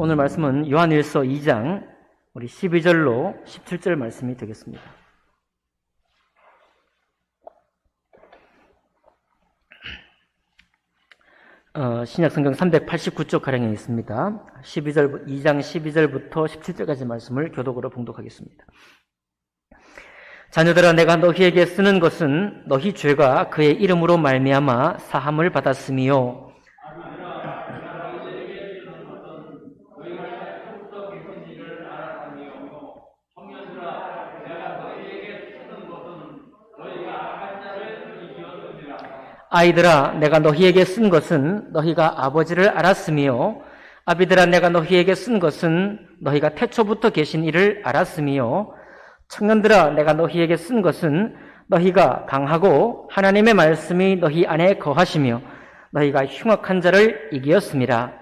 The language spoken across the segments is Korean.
오늘 말씀은 요한일서 2장 우리 12절로 17절 말씀이 되겠습니다. 신약성경 389쪽 가량에 있습니다. 2장 12절부터 17절까지 말씀을 교독으로 봉독하겠습니다. 자녀들아, 내가 너희에게 쓰는 것은 너희 죄가 그의 이름으로 말미암아 사함을 받았음이요. 아이들아, 내가 너희에게 쓴 것은 너희가 아버지를 알았으며, 아비들아, 내가 너희에게 쓴 것은 너희가 태초부터 계신 이를 알았으며, 청년들아, 내가 너희에게 쓴 것은 너희가 강하고 하나님의 말씀이 너희 안에 거하시며 너희가 흉악한 자를 이기었음이라.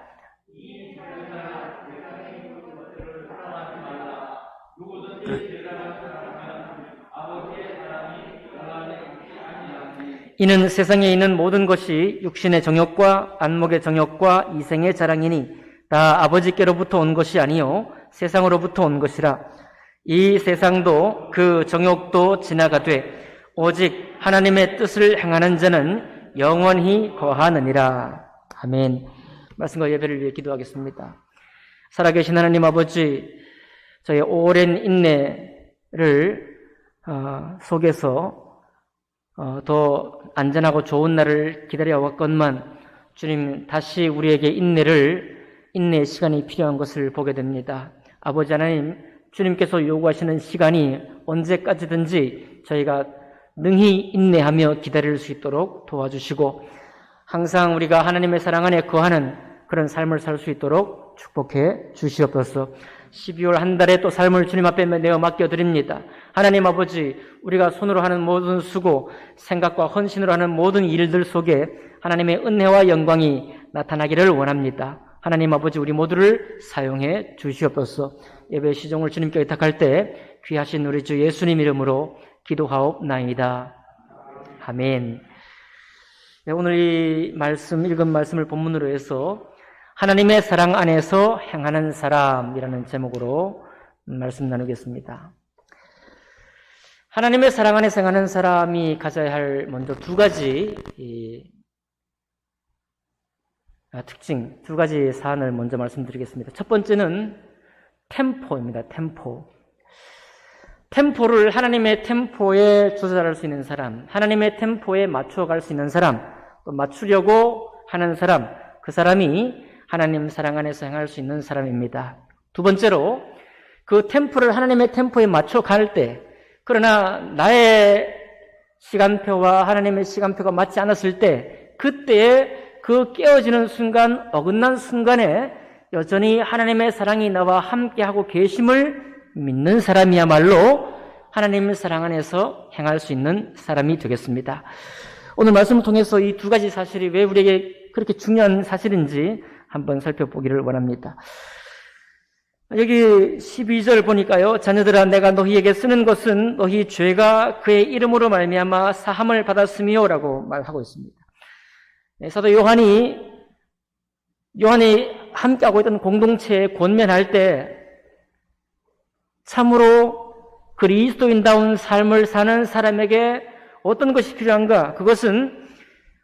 이는 세상에 있는 모든 것이 육신의 정욕과 안목의 정욕과 이생의 자랑이니 다 아버지께로부터 온 것이 아니요 세상으로부터 온 것이라. 이 세상도 그 정욕도 지나가되 오직 하나님의 뜻을 행하는 자는 영원히 거하느니라. 아멘. 말씀과 예배를 위해 기도하겠습니다. 살아계신 하나님 아버지, 저의 오랜 인내를 속에서 더 안전하고 좋은 날을 기다려왔건만 주님, 다시 우리에게 인내의 시간이 필요한 것을 보게 됩니다. 아버지 하나님, 주님께서 요구하시는 시간이 언제까지든지 저희가 능히 인내하며 기다릴 수 있도록 도와주시고 항상 우리가 하나님의 사랑 안에 거하는 그런 삶을 살 수 있도록 축복해 주시옵소서. 12월 한 달에 또 삶을 주님 앞에 내어 맡겨드립니다. 하나님 아버지, 우리가 손으로 하는 모든 수고, 생각과 헌신으로 하는 모든 일들 속에 하나님의 은혜와 영광이 나타나기를 원합니다. 하나님 아버지, 우리 모두를 사용해 주시옵소서. 예배 시종을 주님께 의탁할 때 귀하신 우리 주 예수님 이름으로 기도하옵나이다. 아멘. 네, 오늘 이 말씀, 읽은 말씀을 본문으로 해서 하나님의 사랑 안에서 행하는 사람이라는 제목으로 말씀 나누겠습니다. 하나님의 사랑 안에서 행하는 사람이 가져야 할 먼저 두 가지 특징, 두 가지 사안을 먼저 말씀드리겠습니다. 첫 번째는 템포입니다. 템포를 하나님의 템포에 조절할 수 있는 사람, 하나님의 템포에 맞춰갈 수 있는 사람, 또 맞추려고 하는 사람, 그 사람이 하나님 사랑 안에서 행할 수 있는 사람입니다. 두 번째로, 그 템포를 하나님의 템포에 맞춰갈 때, 그러나 나의 시간표와 하나님의 시간표가 맞지 않았을 때, 그때에 그 깨어지는 순간, 어긋난 순간에 여전히 하나님의 사랑이 나와 함께하고 계심을 믿는 사람이야말로 하나님의 사랑 안에서 행할 수 있는 사람이 되겠습니다. 오늘 말씀을 통해서 이 두 가지 사실이 왜 우리에게 그렇게 중요한 사실인지 한번 살펴보기를 원합니다. 여기 12절 보니까요, 자녀들아, 내가 너희에게 쓰는 것은 너희 죄가 그의 이름으로 말미암아 사함을 받았으며라고 말하고 있습니다. 사도 요한이 함께하고 있던 공동체에 권면할 때 참으로 그리스도인다운 삶을 사는 사람에게 어떤 것이 필요한가? 그것은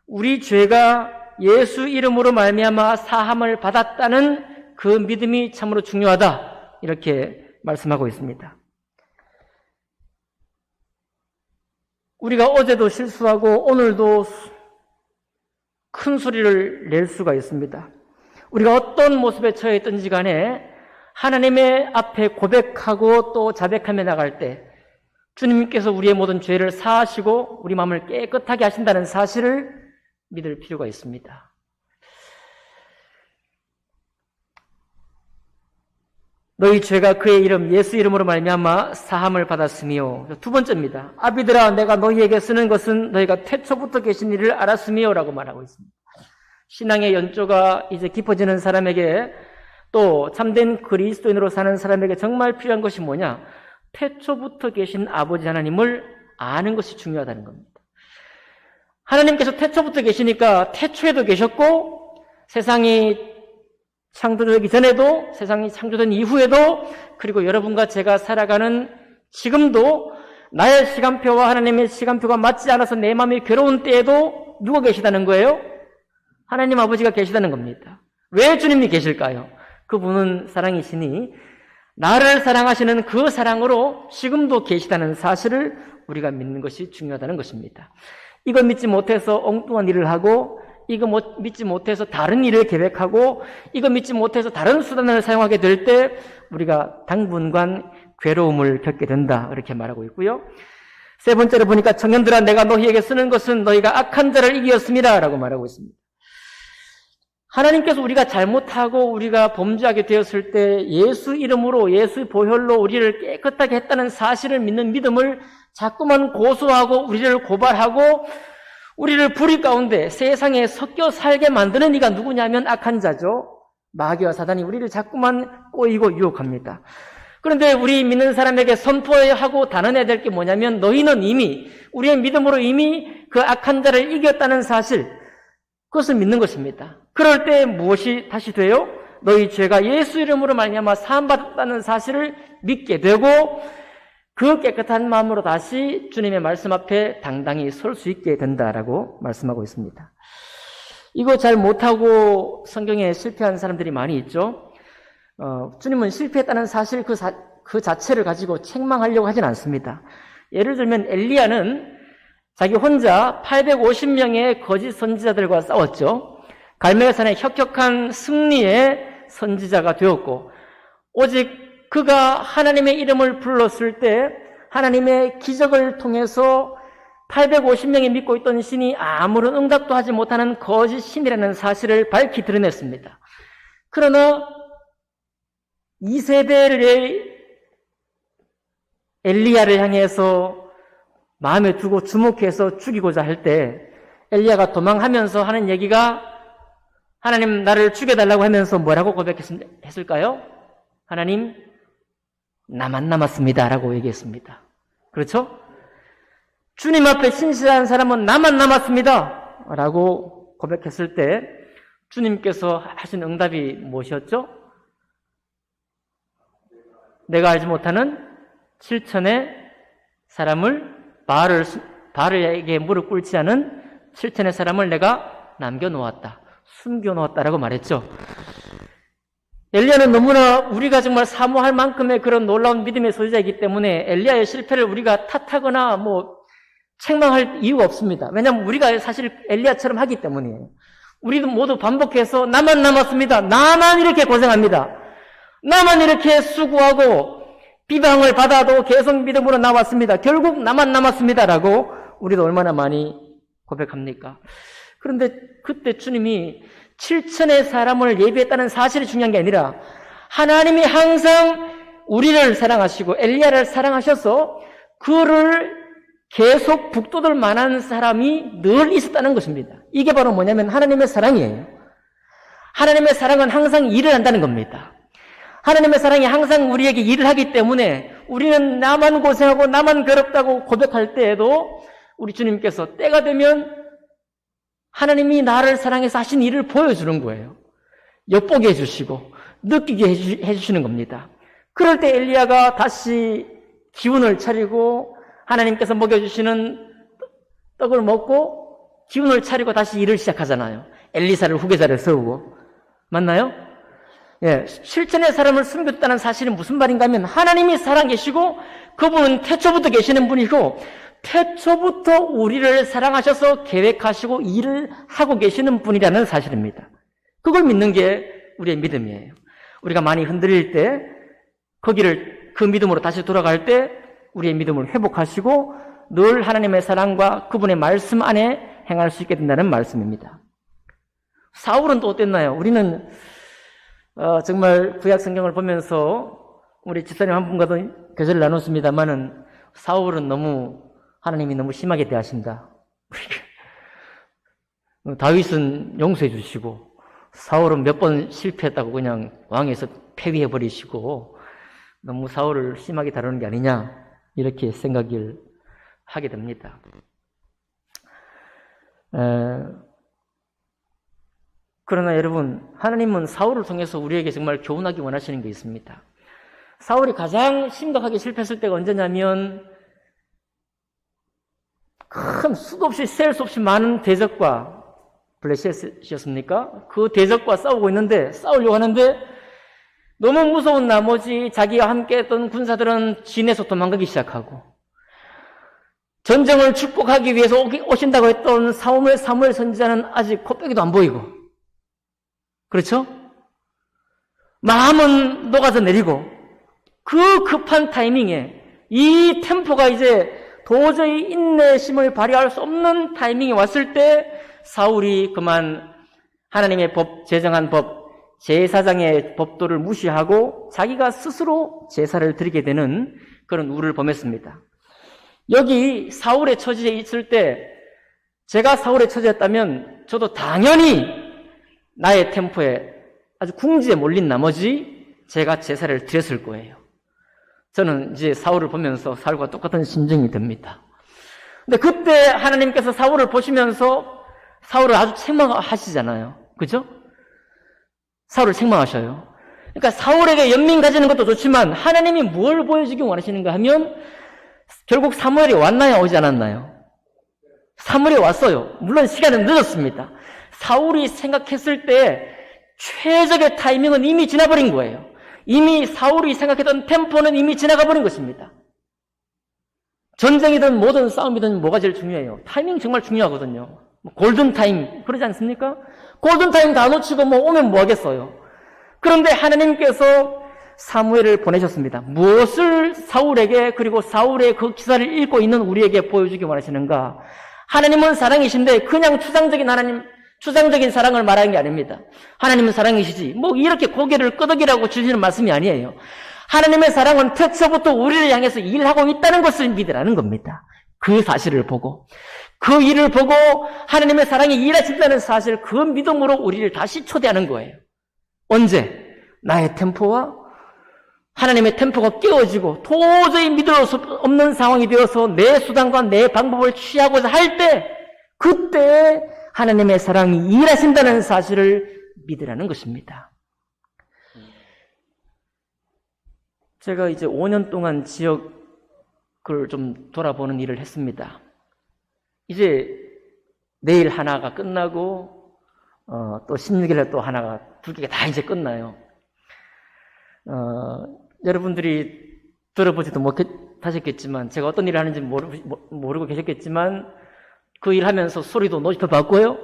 우리 죄가 예수 이름으로 말미암아 사함을 받았다는 그 믿음이 참으로 중요하다, 이렇게 말씀하고 있습니다. 우리가 어제도 실수하고 오늘도 큰 소리를 낼 수가 있습니다. 우리가 어떤 모습에 처해 있든지 간에 하나님의 앞에 고백하고 또 자백하며 나갈 때 주님께서 우리의 모든 죄를 사하시고 우리 마음을 깨끗하게 하신다는 사실을 믿을 필요가 있습니다. 너희 죄가 그의 이름 예수 이름으로 말미암아 사함을 받았으며, 두 번째입니다. 아비들아, 내가 너희에게 쓰는 것은 너희가 태초부터 계신 이를 알았으며라고 말하고 있습니다. 신앙의 연조가 이제 깊어지는 사람에게, 또 참된 그리스도인으로 사는 사람에게 정말 필요한 것이 뭐냐? 태초부터 계신 아버지 하나님을 아는 것이 중요하다는 겁니다. 하나님께서 태초부터 계시니까 태초에도 계셨고 세상이 창조되기 전에도, 세상이 창조된 이후에도, 그리고 여러분과 제가 살아가는 지금도 나의 시간표와 하나님의 시간표가 맞지 않아서 내 마음이 괴로운 때에도 누가 계시다는 거예요? 하나님 아버지가 계시다는 겁니다. 왜 주님이 계실까요? 그분은 사랑이시니 나를 사랑하시는 그 사랑으로 지금도 계시다는 사실을 우리가 믿는 것이 중요하다는 것입니다. 이거 믿지 못해서 엉뚱한 일을 하고, 이거 믿지 못해서 다른 일을 계획하고, 이거 믿지 못해서 다른 수단을 사용하게 될 때 우리가 당분간 괴로움을 겪게 된다, 이렇게 말하고 있고요. 세 번째로 보니까 청년들아 내가 너희에게 쓰는 것은 너희가 악한 자를 이기었습니다 라고 말하고 있습니다. 하나님께서 우리가 잘못하고 우리가 범죄하게 되었을 때 예수 이름으로, 예수의 보혈로 우리를 깨끗하게 했다는 사실을 믿는 믿음을 자꾸만 고소하고 우리를 고발하고 우리를 불의 가운데 세상에 섞여 살게 만드는 이가 누구냐면 악한 자죠. 마귀와 사단이 우리를 자꾸만 꼬이고 유혹합니다. 그런데 우리 믿는 사람에게 선포해야 하고 단언해야 될 게 뭐냐면 너희는 이미 우리의 믿음으로 이미 그 악한 자를 이겼다는 사실, 그것을 믿는 것입니다. 그럴 때 무엇이 다시 돼요? 너희 죄가 예수 이름으로 말미암아 사함받았다는 사실을 믿게 되고 그 깨끗한 마음으로 다시 주님의 말씀 앞에 당당히 설 수 있게 된다라고 말씀하고 있습니다. 이거 잘 못하고 성경에 실패한 사람들이 많이 있죠. 주님은 실패했다는 사실 그 자체를 가지고 책망하려고 하진 않습니다. 예를 들면 엘리야는 자기 혼자 850명의 거짓 선지자들과 싸웠죠. 갈멜산의 혁혁한 승리의 선지자가 되었고, 오직 그가 하나님의 이름을 불렀을 때 하나님의 기적을 통해서 850명이 믿고 있던 신이 아무런 응답도 하지 못하는 거짓 신이라는 사실을 밝히 드러냈습니다. 그러나 2세대의 엘리야를 향해서 마음에 두고 주목해서 죽이고자 할 때 엘리야가 도망하면서 하는 얘기가 하나님 나를 죽여달라고 하면서 뭐라고 고백했을까요? 하나님 나만 남았습니다 라고 얘기했습니다. 그렇죠? 주님 앞에 신실한 사람은 나만 남았습니다 라고 고백했을 때 주님께서 하신 응답이 무엇이었죠? 내가 알지 못하는 7천의 사람을 바알에게 무릎 꿇지 않은 7천의 사람을 내가 남겨놓았다, 숨겨놓았다라고 말했죠. 엘리야는 너무나 우리가 정말 사모할 만큼의 그런 놀라운 믿음의 소유자이기 때문에 엘리야의 실패를 우리가 탓하거나 책망할 이유가 없습니다. 왜냐하면 우리가 사실 엘리야처럼 하기 때문이에요. 우리도 모두 반복해서 나만 남았습니다. 나만 이렇게 고생합니다. 나만 이렇게 수고하고 비방을 받아도 계속 믿음으로 나왔습니다. 결국 나만 남았습니다라고 우리도 얼마나 많이 고백합니까? 그런데 그때 주님이 7천의 사람을 예비했다는 사실이 중요한 게 아니라 하나님이 항상 우리를 사랑하시고 엘리야를 사랑하셔서 그를 계속 북돋을 만한 사람이 늘 있었다는 것입니다. 이게 바로 뭐냐면 하나님의 사랑이에요. 하나님의 사랑은 항상 일을 한다는 겁니다. 하나님의 사랑이 항상 우리에게 일을 하기 때문에 우리는 나만 고생하고 나만 괴롭다고 고백할 때에도 우리 주님께서 때가 되면 하나님이 나를 사랑해서 하신 일을 보여주는 거예요. 엿보게 해주시고 느끼게 해주시는 겁니다. 그럴 때 엘리야가 다시 기운을 차리고 하나님께서 먹여주시는 떡을 먹고 기운을 차리고 다시 일을 시작하잖아요. 엘리사를 후계자를 세우고. 맞나요? 예, 실천의 사람을 숨겼다는 사실이 무슨 말인가 하면 하나님이 살아계시고 그분은 태초부터 계시는 분이고 태초부터 우리를 사랑하셔서 계획하시고 일을 하고 계시는 분이라는 사실입니다. 그걸 믿는 게 우리의 믿음이에요. 우리가 많이 흔들릴 때 그 믿음으로 다시 돌아갈 때 우리의 믿음을 회복하시고 늘 하나님의 사랑과 그분의 말씀 안에 행할 수 있게 된다는 말씀입니다. 사울은 또 어땠나요? 우리는 정말 구약 성경을 보면서 우리 집사님 한 분과도 교제를 나눴습니다만은 사울은 하나님이 너무 심하게 대하신다. 다윗은 용서해 주시고 사울은 몇 번 실패했다고 그냥 왕에서 폐위해 버리시고 너무 사울을 심하게 다루는 게 아니냐 이렇게 생각을 하게 됩니다. 그러나 여러분, 하나님은 사울을 통해서 우리에게 정말 교훈하기 원하시는 게 있습니다. 사울이 가장 심각하게 실패했을 때가 언제냐면 큰 수도 없이 셀 수 없이 많은 대적과 블레셋이었습니까? 그 대적과 싸우고 있는데 싸우려고 하는데 너무 무서운 나머지 자기와 함께 했던 군사들은 진에서 도망가기 시작하고 전쟁을 축복하기 위해서 오신다고 했던 사무엘 선지자는 아직 코빼기도 안 보이고 그렇죠? 마음은 녹아서 내리고 그 급한 타이밍에 이 템포가 이제 도저히 인내심을 발휘할 수 없는 타이밍이 왔을 때 사울이 그만 하나님의 법, 제정한 법, 제사장의 법도를 무시하고 자기가 스스로 제사를 드리게 되는 그런 우를 범했습니다. 여기 사울의 처지에 있을 때 제가 사울의 처지였다면 저도 당연히 나의 템포에 아주 궁지에 몰린 나머지 제가 제사를 드렸을 거예요. 저는 이제 사울을 보면서 사울과 똑같은 심정이 듭니다. 근데 그때 하나님께서 사울을 보시면서 사울을 아주 책망하시잖아요. 그죠? 사울을 책망하셔요. 그러니까 사울에게 연민 가지는 것도 좋지만 하나님이 뭘 보여주기 원하시는가 하면 결국 사무엘이 왔나요? 오지 않았나요? 사무엘이 왔어요. 물론 시간은 늦었습니다. 사울이 생각했을 때 최적의 타이밍은 이미 지나버린 거예요. 이미 사울이 생각했던 템포는 이미 지나가 버린 것입니다. 전쟁이든 모든 싸움이든 뭐가 제일 중요해요? 타이밍 정말 중요하거든요. 골든타임 그러지 않습니까? 골든타임 다 놓치고 오면 뭐 하겠어요? 그런데 하나님께서 사무엘을 보내셨습니다. 무엇을 사울에게 그리고 사울의 그 기사를 읽고 있는 우리에게 보여주기 원하시는가? 하나님은 사랑이신데 그냥 추상적인 사랑을 말하는 게 아닙니다. 하나님은 사랑이시지 이렇게 고개를 끄덕이라고 주시는 말씀이 아니에요. 하나님의 사랑은 태초부터 우리를 향해서 일하고 있다는 것을 믿으라는 겁니다. 그 사실을 보고 그 일을 보고 하나님의 사랑이 일하신다는 사실 그 믿음으로 우리를 다시 초대하는 거예요. 언제? 나의 템포와 하나님의 템포가 깨어지고 도저히 믿을 수 없는 상황이 되어서 내 수단과 내 방법을 취하고자 할 때 그때 하나님의 사랑이 일하신다는 사실을 믿으라는 것입니다. 제가 이제 5년 동안 지역을 좀 돌아보는 일을 했습니다. 이제 내일 하나가 끝나고 또 16일에 또 하나가 2개가 다 이제 끝나요. 여러분들이 들어보지도 못하셨겠지만 제가 어떤 일을 하는지 모르고 계셨겠지만 그 일하면서 소리도 높여봤고요.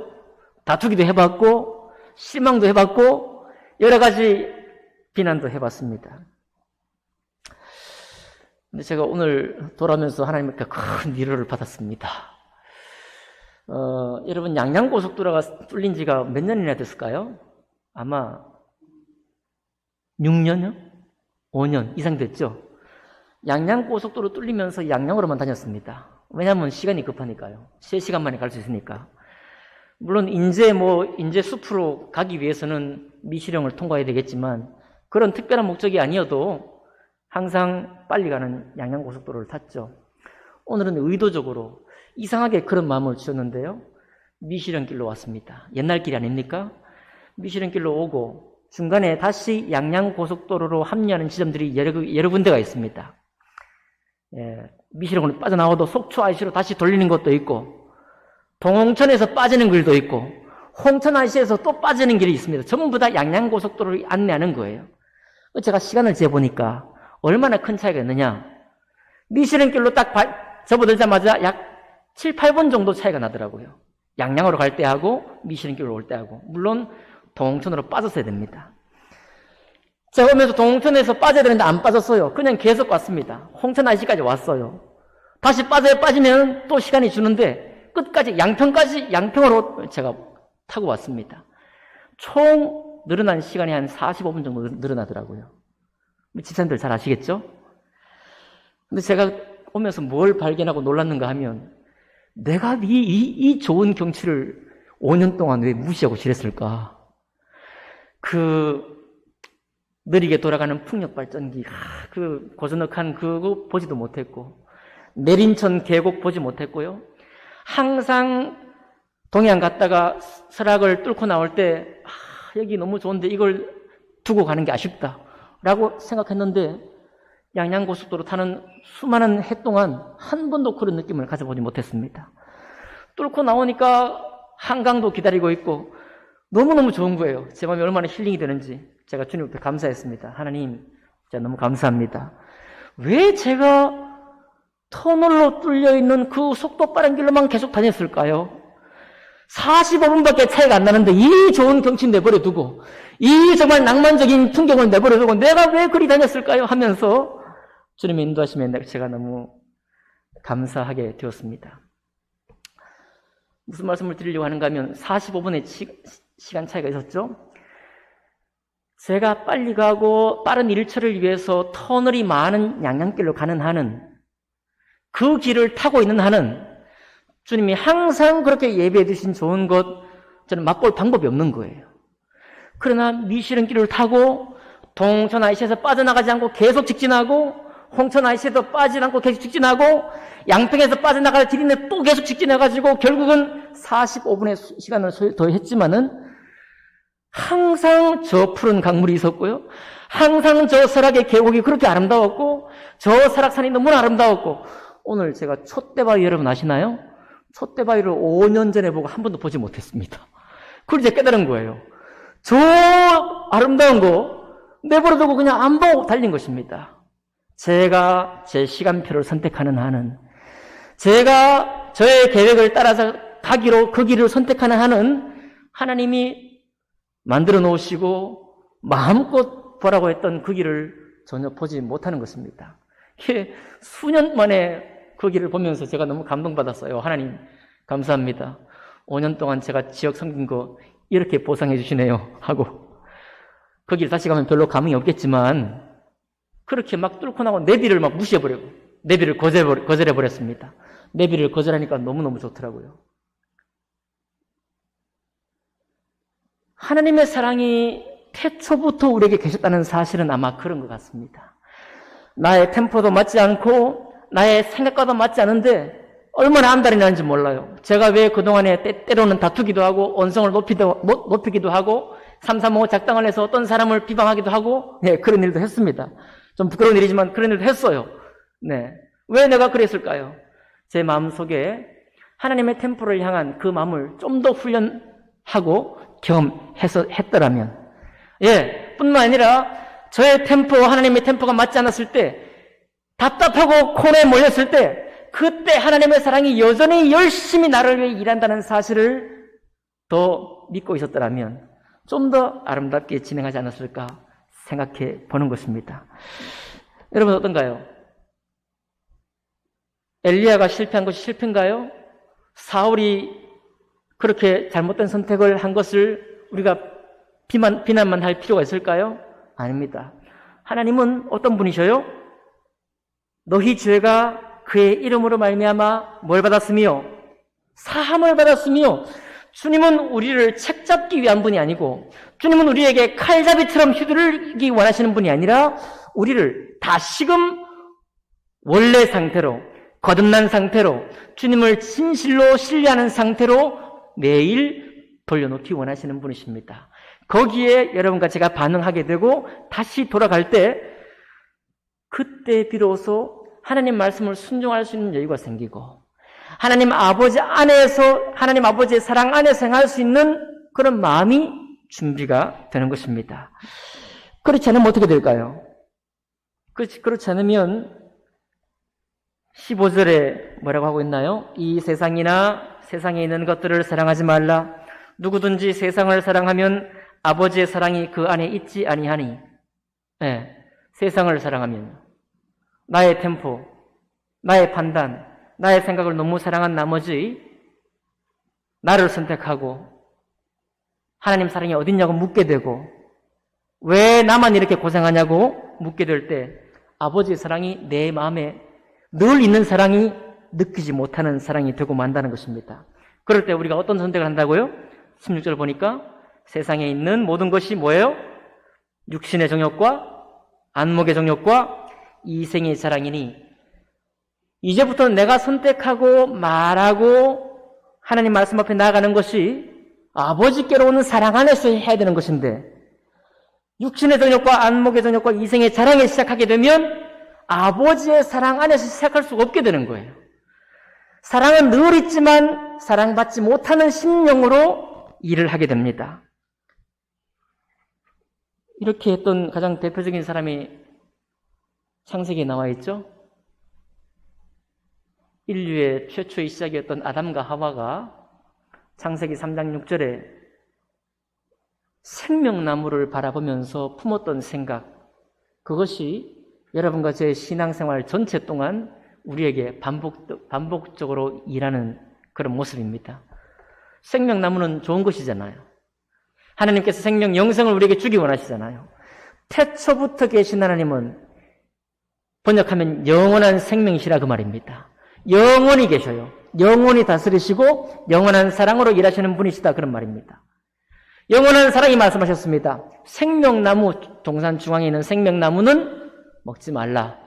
다투기도 해봤고 실망도 해봤고 여러 가지 비난도 해봤습니다. 근데 제가 오늘 돌아오면서 하나님께 큰 위로를 받았습니다. 여러분 양양고속도로가 뚫린 지가 몇 년이나 됐을까요? 아마 6년요? 5년 이상 됐죠? 양양고속도로 뚫리면서 양양으로만 다녔습니다. 왜냐하면 시간이 급하니까요. 3시간 만에 갈 수 있으니까. 물론 인제 숲으로 가기 위해서는 미시령을 통과해야 되겠지만 그런 특별한 목적이 아니어도 항상 빨리 가는 양양고속도로를 탔죠. 오늘은 의도적으로 이상하게 그런 마음을 주었는데요. 미시령길로 왔습니다. 옛날 길이 아닙니까? 미시령길로 오고 중간에 다시 양양고속도로로 합류하는 지점들이 여러 군데가 있습니다. 미시령으로 빠져나와도 속초 IC로 다시 돌리는 것도 있고 동홍천에서 빠지는 길도 있고 홍천 IC에서 또 빠지는 길이 있습니다. 전부 다 양양고속도로를 안내하는 거예요. 제가 시간을 재보니까 얼마나 큰 차이가 있느냐. 미시령길로 딱 접어들자마자 약 7, 8분 정도 차이가 나더라고요. 양양으로 갈 때 하고 미시령길로 올 때 하고. 물론 동홍천으로 빠졌어야 됩니다. 제가 오면서 동홍천에서 빠져야 되는데 안 빠졌어요. 그냥 계속 왔습니다. 홍천 IC까지 왔어요. 다시 빠지면 또 시간이 주는데 끝까지 양평으로 제가 타고 왔습니다. 총 늘어난 시간이 한 45분 정도 늘어나더라고요. 집사님들 잘 아시겠죠? 근데 제가 오면서 뭘 발견하고 놀랐는가 하면 내가 이 좋은 경치를 5년 동안 왜 무시하고 지냈을까? 느리게 돌아가는 풍력발전기, 그 고즈넉한 그거 보지도 못했고, 내린천 계곡 보지 못했고요. 항상 동해안 갔다가 설악을 뚫고 나올 때 여기 너무 좋은데 이걸 두고 가는 게 아쉽다 라고 생각했는데 양양고속도로 타는 수많은 해 동안 한 번도 그런 느낌을 가져보지 못했습니다. 뚫고 나오니까 한강도 기다리고 있고 너무너무 좋은 거예요. 제 마음이 얼마나 힐링이 되는지 제가 주님께 감사했습니다. 하나님, 진짜 너무 감사합니다. 왜 제가 터널로 뚫려있는 그 속도 빠른 길로만 계속 다녔을까요? 45분밖에 차이가 안 나는데 이 좋은 경치 내버려 두고 이 정말 낭만적인 풍경을 내버려 두고 내가 왜 그리 다녔을까요? 하면서 주님의 인도하심에 제가 너무 감사하게 되었습니다. 무슨 말씀을 드리려고 하는가 하면 45분의 시간 차이가 있었죠. 제가 빨리 가고 빠른 일처를 위해서 터널이 많은 양양길로 가는 한은 그 길을 타고 있는 한은 주님이 항상 그렇게 예배해 주신 좋은 것 저는 맛볼 방법이 없는 거예요. 그러나 미시른길을 타고 동천 IC에서 빠져나가지 않고 계속 직진하고 홍천 IC에서 빠지지 않고 계속 직진하고 양평에서 빠져나갈 길인데 또 계속 직진해가지고 결국은 45분의 시간을 더했지만은 항상 저 푸른 강물이 있었고요. 항상 저 설악의 계곡이 그렇게 아름다웠고 저 설악산이 너무나 아름다웠고 오늘 제가 촛대바위 여러분 아시나요? 촛대바위를 5년 전에 보고 한 번도 보지 못했습니다. 그걸 이제 깨달은 거예요. 저 아름다운 거 내버려두고 그냥 안 보고 달린 것입니다. 제가 제 시간표를 선택하는 한은 제가 저의 계획을 따라서 가기로 그 길을 선택하는 한은 하나님이 만들어 놓으시고 마음껏 보라고 했던 그 길을 전혀 보지 못하는 것입니다. 수년 만에 그 길을 보면서 제가 너무 감동받았어요. 하나님 감사합니다. 5년 동안 제가 지역 섬긴 거 이렇게 보상해 주시네요 하고 그 길 다시 가면 별로 감흥이 없겠지만 그렇게 막 뚫고 나고 내비를 막 무시해버리고 내비를 거절해버렸습니다. 내비를 거절하니까 너무너무 좋더라고요. 하나님의 사랑이 태초부터 우리에게 계셨다는 사실은 아마 그런 것 같습니다. 나의 템포도 맞지 않고 나의 생각과도 맞지 않은데 얼마나 안달이 나는지 몰라요. 제가 왜 그동안에 때로는 다투기도 하고 언성을 높이기도 하고 335 작당을 해서 어떤 사람을 비방하기도 하고 그런 일도 했습니다. 좀 부끄러운 일이지만 그런 일도 했어요. 왜 내가 그랬을까요? 제 마음속에 하나님의 템포를 향한 그 마음을 좀 더 훈련하고 했더라면 뿐만 아니라 저의 템포, 하나님의 템포가 맞지 않았을 때 답답하고 코너에 몰렸을 때 그때 하나님의 사랑이 여전히 열심히 나를 위해 일한다는 사실을 더 믿고 있었더라면 좀 더 아름답게 진행하지 않았을까 생각해 보는 것입니다. 여러분 어떤가요? 엘리야가 실패한 것이 실패인가요? 사울이 그렇게 잘못된 선택을 한 것을 우리가 비난만 할 필요가 있을까요? 아닙니다. 하나님은 어떤 분이셔요? 너희 죄가 그의 이름으로 말미암아 뭘 받았으며 사함을 받았으며 주님은 우리를 책잡기 위한 분이 아니고 주님은 우리에게 칼잡이처럼 휘두르기 원하시는 분이 아니라 우리를 다시금 원래 상태로 거듭난 상태로 주님을 진실로 신뢰하는 상태로 매일 돌려놓기 원하시는 분이십니다. 거기에 여러분과 제가 반응하게 되고 다시 돌아갈 때 그때 비로소 하나님 말씀을 순종할 수 있는 여유가 생기고 하나님 아버지 안에서 하나님 아버지의 사랑 안에서 행할 수 있는 그런 마음이 준비가 되는 것입니다. 그렇지 않으면 어떻게 될까요? 그렇지 않으면 15절에 뭐라고 하고 있나요? 이 세상이나 세상에 있는 것들을 사랑하지 말라. 누구든지 세상을 사랑하면 아버지의 사랑이 그 안에 있지 아니하니. 세상을 사랑하면 나의 템포, 나의 판단, 나의 생각을 너무 사랑한 나머지 나를 선택하고 하나님 사랑이 어딨냐고 묻게 되고 왜 나만 이렇게 고생하냐고 묻게 될 때 아버지의 사랑이 내 마음에 늘 있는 사랑이 느끼지 못하는 사랑이 되고 만다는 것입니다. 그럴 때 우리가 어떤 선택을 한다고요? 16절 보니까 세상에 있는 모든 것이 뭐예요? 육신의 정욕과 안목의 정욕과 이생의 자랑이니 이제부터는 내가 선택하고 말하고 하나님 말씀 앞에 나아가는 것이 아버지께로 오는 사랑 안에서 해야 되는 것인데, 육신의 정욕과 안목의 정욕과 이생의 자랑에 시작하게 되면 아버지의 사랑 안에서 시작할 수가 없게 되는 거예요. 사랑은 늘 있지만 사랑받지 못하는 심령으로 일을 하게 됩니다. 이렇게 했던 가장 대표적인 사람이 창세기에 나와 있죠. 인류의 최초의 시작이었던 아담과 하와가 창세기 3장 6절에 생명나무를 바라보면서 품었던 생각, 그것이 여러분과 제 신앙생활 전체 동안 우리에게 반복적으로 일하는 그런 모습입니다. 생명나무는 좋은 것이잖아요. 하나님께서 생명, 영생을 우리에게 주기 원하시잖아요. 태초부터 계신 하나님은 번역하면 영원한 생명이시라 그 말입니다. 영원히 계셔요. 영원히 다스리시고 영원한 사랑으로 일하시는 분이시다 그런 말입니다. 영원한 사랑이 말씀하셨습니다. 생명나무, 동산 중앙에 있는 생명나무는 먹지 말라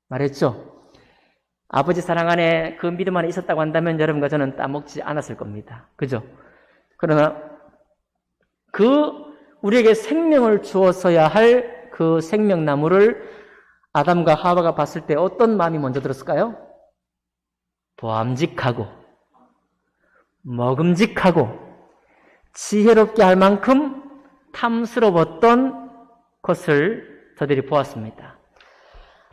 말했죠. 아버지 사랑 안에 그 믿음 안에 있었다고 한다면 여러분과 저는 따먹지 않았을 겁니다. 그죠? 그러나 우리에게 생명을 주었어야 할 그 생명나무를 아담과 하와가 봤을 때 어떤 마음이 먼저 들었을까요? 보암직하고 먹음직하고 지혜롭게 할 만큼 탐스러웠던 것을 저들이 보았습니다.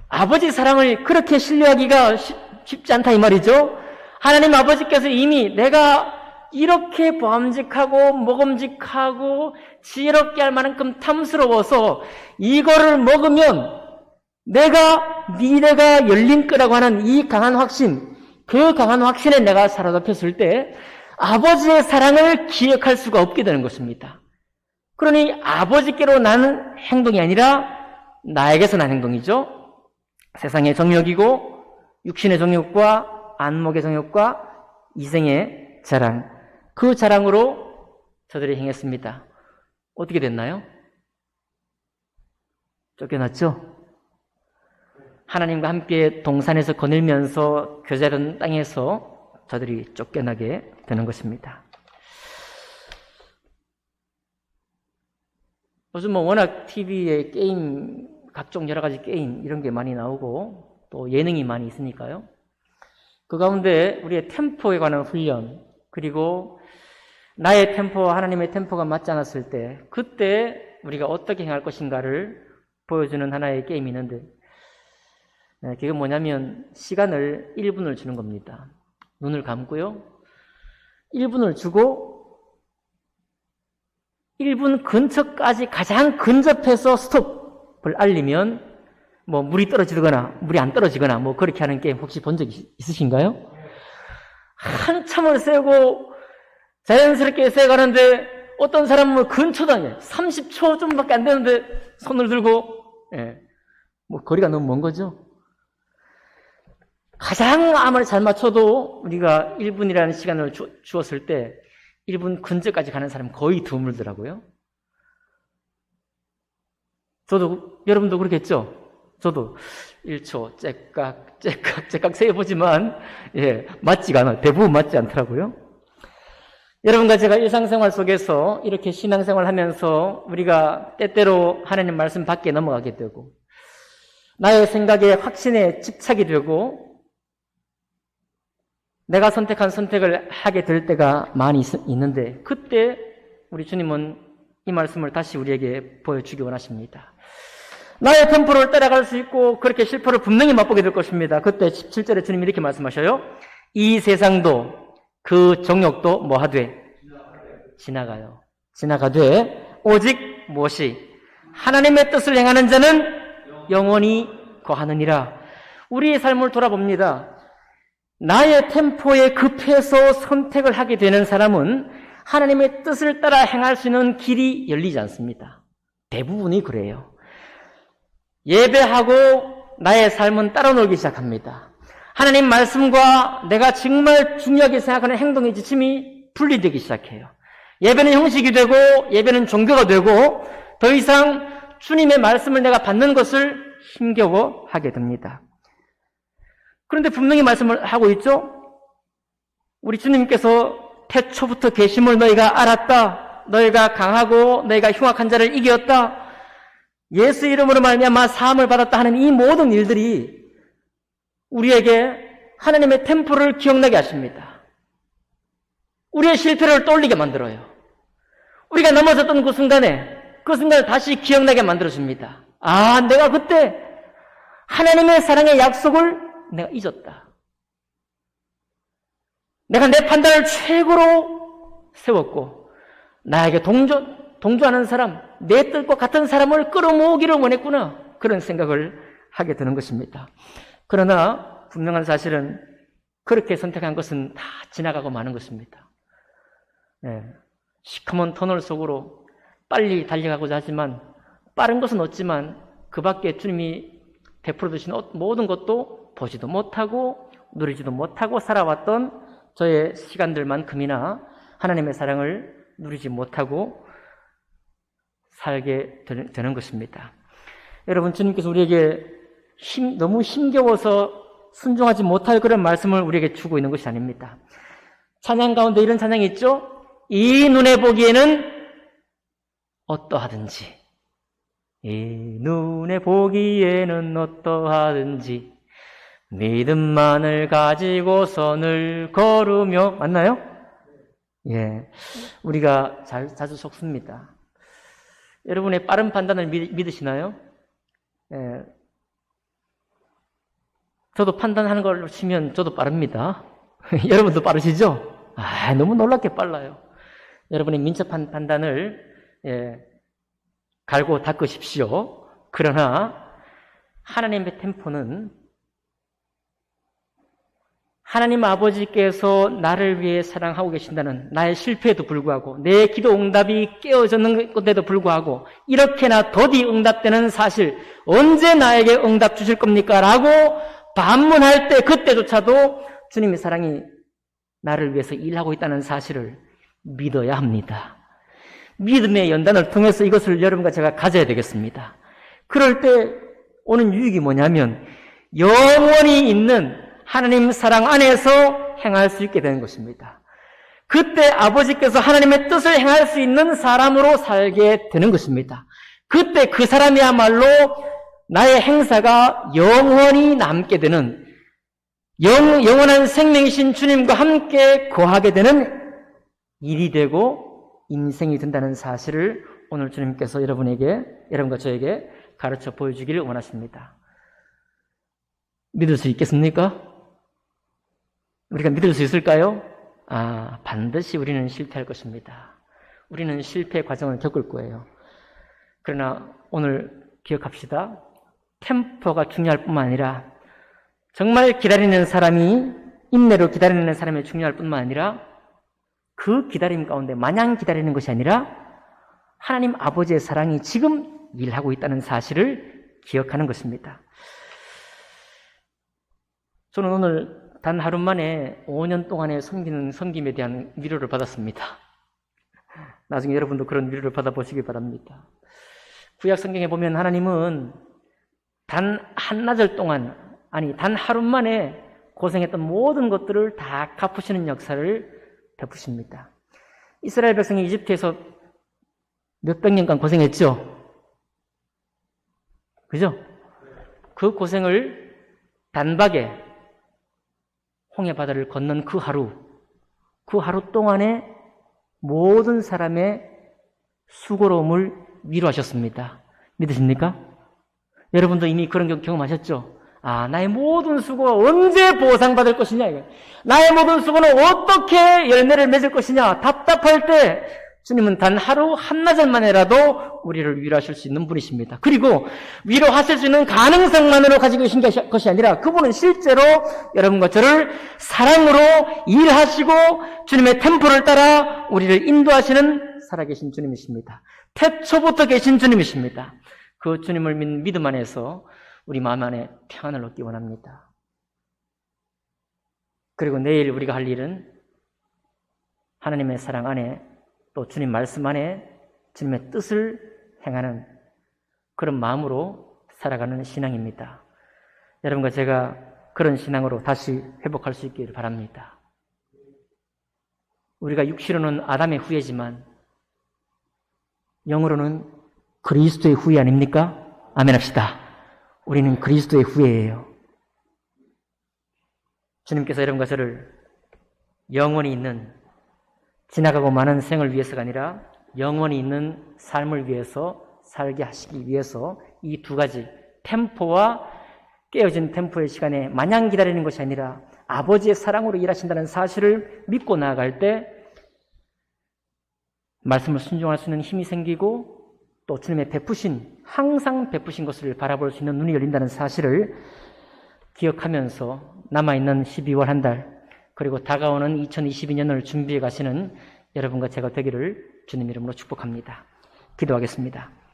아버지 사랑을 그렇게 신뢰하기가 쉽지 않다 이 말이죠. 하나님 아버지께서 이미 내가 이렇게 보암직하고 먹음직하고 지혜롭게 할 만큼 탐스러워서 이거를 먹으면 내가 미래가 열린 거라고 하는 이 강한 확신, 그 강한 확신에 내가 사로잡혔을 때 아버지의 사랑을 기억할 수가 없게 되는 것입니다. 그러니 아버지께로 나는 행동이 아니라 나에게서 난 행동이죠. 세상의 정욕이고 육신의 정욕과 안목의 정욕과 이생의 자랑, 그 자랑으로 저들이 행했습니다. 어떻게 됐나요? 쫓겨났죠? 하나님과 함께 동산에서 거닐면서 교제하던 땅에서 저들이 쫓겨나게 되는 것입니다. 요즘 워낙 TV에 게임, 각종 여러 가지 게임 이런 게 많이 나오고 또 예능이 많이 있으니까요. 그 가운데 우리의 템포에 관한 훈련, 그리고 나의 템포와 하나님의 템포가 맞지 않았을 때 그때 우리가 어떻게 행할 것인가를 보여주는 하나의 게임이 있는데, 그게 뭐냐면 시간을 1분을 주는 겁니다. 눈을 감고요. 1분을 주고 1분 근처까지 가장 근접해서 스톱을 알리면 뭐 물이 떨어지거나 물이 안 떨어지거나 뭐 그렇게 하는 게임 혹시 본 적 있으신가요? 한참을 세고 자연스럽게 세가는데 어떤 사람은 근처도 아니에요. 30초 좀밖에 안 되는데 손을 들고, 뭐 거리가 너무 먼 거죠. 가장 아무리 잘 맞춰도 우리가 1분이라는 시간을 주었을 때 1분 근처까지 가는 사람은 거의 드물더라고요. 저도, 여러분도 그렇겠죠? 저도 1초 째깍 세어보지만 맞지가 않아요. 대부분 맞지 않더라고요. 여러분과 제가 일상생활 속에서 이렇게 신앙생활 하면서 우리가 때때로 하나님 말씀 밖에 넘어가게 되고 나의 생각에 확신에 집착이 되고 내가 선택한 선택을 하게 될 때가 많이 있는데 그때 우리 주님은 이 말씀을 다시 우리에게 보여주기 원하십니다. 나의 템포를 따라갈 수 있고 그렇게 실패를 분명히 맛보게 될 것입니다. 그때 17절에 주님이 이렇게 말씀하셔요. 이 세상도 그 정욕도 뭐하되? 지나가요. 지나가되 오직 무엇이? 하나님의 뜻을 행하는 자는 영원히 거하느니라. 우리의 삶을 돌아봅니다. 나의 템포에 급해서 선택을 하게 되는 사람은 하나님의 뜻을 따라 행할 수 있는 길이 열리지 않습니다. 대부분이 그래요. 예배하고 나의 삶은 따라 놀기 시작합니다. 하나님 말씀과 내가 정말 중요하게 생각하는 행동의 지침이 분리되기 시작해요. 예배는 형식이 되고 예배는 종교가 되고 더 이상 주님의 말씀을 내가 받는 것을 힘겨워하게 됩니다. 그런데 분명히 말씀을 하고 있죠. 우리 주님께서 태초부터 계심을 너희가 알았다. 너희가 강하고 너희가 흉악한 자를 이겼다. 예수 이름으로 말미암아 사함을 받았다 하는 이 모든 일들이 우리에게 하나님의 템포를 기억나게 하십니다. 우리의 실패를 떠올리게 만들어요. 우리가 넘어졌던 그 순간을 다시 기억나게 만들어줍니다. 아, 내가 그때 하나님의 사랑의 약속을 내가 잊었다. 내가 내 판단을 최고로 세웠고 나에게 동조하는 사람, 내 뜻과 같은 사람을 끌어모으기를 원했구나. 그런 생각을 하게 되는 것입니다. 그러나 분명한 사실은 그렇게 선택한 것은 다 지나가고 마는 것입니다. 시커먼 터널 속으로 빨리 달려가고자 하지만 빠른 것은 없지만 그 밖에 주님이 베풀어 주신 모든 것도 보지도 못하고 누리지도 못하고 살아왔던 저의 시간들만큼이나 하나님의 사랑을 누리지 못하고 살게 되는 것입니다. 여러분, 주님께서 우리에게 너무 힘겨워서 순종하지 못할 그런 말씀을 우리에게 주고 있는 것이 아닙니다. 찬양 가운데 이런 찬양이 있죠? 이 눈에 보기에는 어떠하든지, 이 눈에 보기에는 어떠하든지 믿음만을 가지고서 늘 걸으며, 맞나요? 예, 우리가 자주 속습니다. 여러분의 빠른 판단을 믿으시나요? 예, 저도 판단하는 걸로 치면 저도 빠릅니다. 여러분도 빠르시죠? 너무 놀랍게 빨라요. 여러분의 민첩한 판단을 갈고 닦으십시오. 그러나 하나님의 템포는 하나님 아버지께서 나를 위해 사랑하고 계신다는 나의 실패에도 불구하고 내 기도 응답이 깨어졌는데도 불구하고 이렇게나 더디 응답되는 사실, 언제 나에게 응답 주실 겁니까? 라고 반문할 때 그때조차도 주님의 사랑이 나를 위해서 일하고 있다는 사실을 믿어야 합니다. 믿음의 연단을 통해서 이것을 여러분과 제가 가져야 되겠습니다. 그럴 때 오는 유익이 뭐냐면 영원히 있는 하나님 사랑 안에서 행할 수 있게 되는 것입니다. 그때 아버지께서 하나님의 뜻을 행할 수 있는 사람으로 살게 되는 것입니다. 그때 그 사람이야말로 나의 행사가 영원히 남게 되는 영원한 생명이신 주님과 함께 거하게 되는 일이 되고 인생이 된다는 사실을 오늘 주님께서 여러분과 저에게 가르쳐 보여주기를 원하십니다. 믿을 수 있겠습니까? 우리가 믿을 수 있을까요? 반드시 우리는 실패할 것입니다. 우리는 실패 과정을 겪을 거예요. 그러나 오늘 기억합시다. 템포가 중요할 뿐만 아니라 정말 기다리는 사람이 인내로 기다리는 사람이 중요할 뿐만 아니라 그 기다림 가운데 마냥 기다리는 것이 아니라 하나님 아버지의 사랑이 지금 일하고 있다는 사실을 기억하는 것입니다. 저는 오늘 단 하루 만에 5년 동안의 섬김에 대한 위로를 받았습니다. 나중에 여러분도 그런 위로를 받아보시기 바랍니다. 구약 성경에 보면 하나님은 단 한나절 동안, 단 하루 만에 고생했던 모든 것들을 다 갚으시는 역사를 베푸십니다. 이스라엘 백성이 이집트에서 몇백 년간 고생했죠? 그죠? 그 고생을 단박에 홍해 바다를 건넌 그 하루 동안에 모든 사람의 수고로움을 위로하셨습니다. 믿으십니까? 여러분도 이미 그런 경험하셨죠? 나의 모든 수고가 언제 보상받을 것이냐, 이거. 나의 모든 수고는 어떻게 열매를 맺을 것이냐, 답답할 때 주님은 단 하루 한나절 만에라도 우리를 위로하실 수 있는 분이십니다. 그리고 위로하실 수 있는 가능성만으로 가지고 계신 것이 아니라 그분은 실제로 여러분과 저를 사랑으로 일하시고 주님의 템포를 따라 우리를 인도하시는 살아계신 주님이십니다. 태초부터 계신 주님이십니다. 그 주님을 믿는 믿음 안에서 우리 마음 안에 평안을 얻기 원합니다. 그리고 내일 우리가 할 일은 하나님의 사랑 안에 또 주님 말씀 안에 주님의 뜻을 행하는 그런 마음으로 살아가는 신앙입니다. 여러분과 제가 그런 신앙으로 다시 회복할 수 있기를 바랍니다. 우리가 육신으로는 아담의 후예지만 영으로는 그리스도의 후예 아닙니까? 아멘 합시다. 우리는 그리스도의 후예예요. 주님께서 여러분과 저를 영원히 있는 지나가고 마는 생을 위해서가 아니라 영원히 있는 삶을 위해서 살게 하시기 위해서 이 두 가지 템포와 깨어진 템포의 시간에 마냥 기다리는 것이 아니라 아버지의 사랑으로 일하신다는 사실을 믿고 나아갈 때 말씀을 순종할 수 있는 힘이 생기고 또 주님의 항상 베푸신 것을 바라볼 수 있는 눈이 열린다는 사실을 기억하면서 남아있는 12월 한 달 그리고 다가오는 2022년을 준비해 가시는 여러분과 제가 되기를 주님 이름으로 축복합니다. 기도하겠습니다.